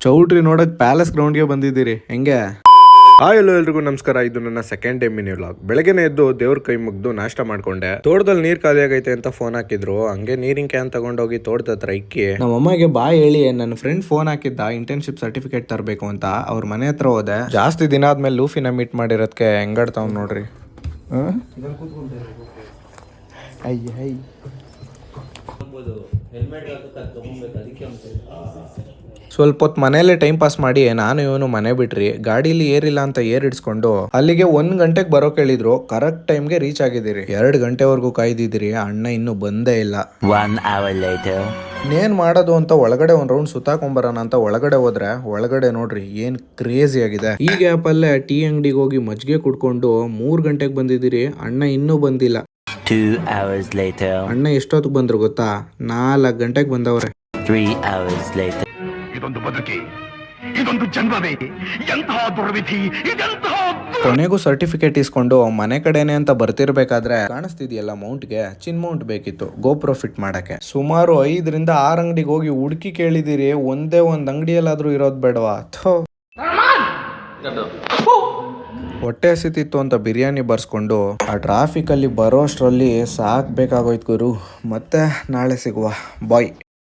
ಚೌಟ್ರಿ ನೋಡಕ್ ಪ್ಯಾಲೇಸ್ ಗ್ರೌಂಡ್ಗೆ ಬಂದಿದ್ದೀರಿ ಹೆಂಗೆ? ಎಲ್ಲೋ ಎಲ್ರಿಗೂ ನಮಸ್ಕಾರ. ಇದು ನನ್ನ ಸೆಕೆಂಡ್ ಡೇ ಮಿನಿ ವ್ಲಾಗ್. ಬೆಳಗ್ಗೆನೆ ಎದ್ದು ದೇವ್ರ ಕೈ ಮುಗ್ದು ನಾಷ್ಟ ಮಾಡ್ಕೊಂಡೆ. ತೋಟದಲ್ಲಿ ನೀರ್ ಖಾಲಿ ಆಗೈತೆ ಅಂತ ಫೋನ್ ಹಾಕಿದ್ರು. ಹಂಗೆ ನೀರಿನ ಕ್ಯಾನ್ ತಗೊಂಡೋಗಿ ತೋಟದ ಹತ್ರ ಇಕ್ಕಿ ನಮ್ಮ ಅಮ್ಮಗೆ ಬಾ ಹೇಳಿ ನನ್ನ ಫ್ರೆಂಡ್ ಫೋನ್ ಹಾಕಿದ್ದ ಇಂಟರ್ನ್ಶಿಪ್ ಸರ್ಟಿಫಿಕೇಟ್ ತರಬೇಕು ಅಂತ. ಅವ್ರ ಮನೆ ಹತ್ರ ಹೋದೆ. ಜಾಸ್ತಿ ದಿನ ಆದ್ಮೇಲೆ ಲೂಫಿನ ಮೀಟ್ ಮಾಡಿರೋದಕ್ಕೆ ಹೆಂಗಾಡ್ತಾವ್ ನೋಡ್ರಿ. ಸ್ವಲ್ಪ ಹೊತ್ತು ಮನೇಲೆ ಟೈಮ್ ಪಾಸ್ ಮಾಡಿ ನಾನು ಇವನು ಮನೆ ಬಿಟ್ರಿ. ಗಾಡಿಲಿ ಏರಿಲ್ಲ ಅಂತ ಏರ್ ಇಡ್ಸ್ಕೊಂಡು ಅಲ್ಲಿಗೆ 1 ಗಂಟೆಗೆ ಬರೋಕ್ ಹೇಳಿದ್ರು. ಕರೆಕ್ಟ್ ಟೈಮ್ಗೆ ರೀಚ್ ಆಗಿದ್ದೀರಿ. 2 ಗಂಟೆವರೆಗೂ ಕಾಯ್ದಿದ್ದೀರಿ. ಅಣ್ಣ ಇನ್ನೂ ಬಂದೇ ಇಲ್ಲ. 1 hour later. ಏನ್ ಮಾಡೋದು ಅಂತ ಒಳಗಡೆ ಒಂದ್ ರೌಂಡ್ ಸುತ್ತಾಕೊಂಬರೋಣ ಅಂತ ಒಳಗಡೆ ಹೋದ್ರೆ ಒಳಗಡೆ ನೋಡ್ರಿ ಏನ್ ಕ್ರೇಜಿ ಆಗಿದೆ. ಈ ಗ್ಯಾಪ್ ಅಲ್ಲೇ ಟೀ ಅಂಗಡಿಗೆ ಹೋಗಿ ಮಜ್ಜಿಗೆ ಕುಡ್ಕೊಂಡು 3 ಗಂಟೆಗೆ ಬಂದಿದ್ದೀರಿ. ಅಣ್ಣ ಇನ್ನೂ ಬಂದಿಲ್ಲ. 2 hours later. ಅಣ್ಣ ಎಷ್ಟೊತ್ತಿಗೆ ಬಂದ್ರು ಗೊತ್ತಾ? 4 ಗಂಟೆಗೆ ಬಂದವ್ರೆ. 3 hours later. ಇದೊಂದು ಬದುಕಿ, ಇದೊಂದು ಜನ್ಮವೇ, ಎಂತಹ ದುರ್ವಿಧಿ, ಇದೆಂತಹ ಕೊನೆಗೂ ಸರ್ಟಿಫಿಕೇಟ್ ಇಸ್ಕೊಂಡು ಮನೆ ಕಡೆನೆ ಅಂತ ಬರ್ತಿರ್ಬೇಕಾದ್ರೆ ಕಾಣಿಸ್ತಿದ್ಯಲ್ಲ ಮೌಂಟ್ಗೆ ಚಿನ್ ಮೌಂಟ್ ಬೇಕಿತ್ತು ಗೋಪ್ರೋ ಫಿಟ್ ಮಾಡಕ್ಕೆ. ಸುಮಾರು 5 ರಿಂದ 6 ಅಂಗಡಿಗೆ ಹೋಗಿ ಹುಡುಕಿ ಕೇಳಿದಿರಿ. ಒಂದೇ ಒಂದ್ ಅಂಗಡಿಯಲ್ಲಾದ್ರೂ ಇರೋದ್ ಬೇಡವಾ? ಹೊಟ್ಟೆ ಹಸಿತಿತ್ತು ಅಂತ ಬಿರಿಯಾನಿ ಬರ್ಸ್ಕೊಂಡು ಆ ಟ್ರಾಫಿಕ್ ಅಲ್ಲಿ ಬರೋ ಅಷ್ಟ್ರಲ್ಲಿ ಸಾಕ್ಬೇಕಾಗೋಯ್ತು ಗುರು. ಮತ್ತೆ ನಾಳೆ ಸಿಗುವ. ಬಾಯ್.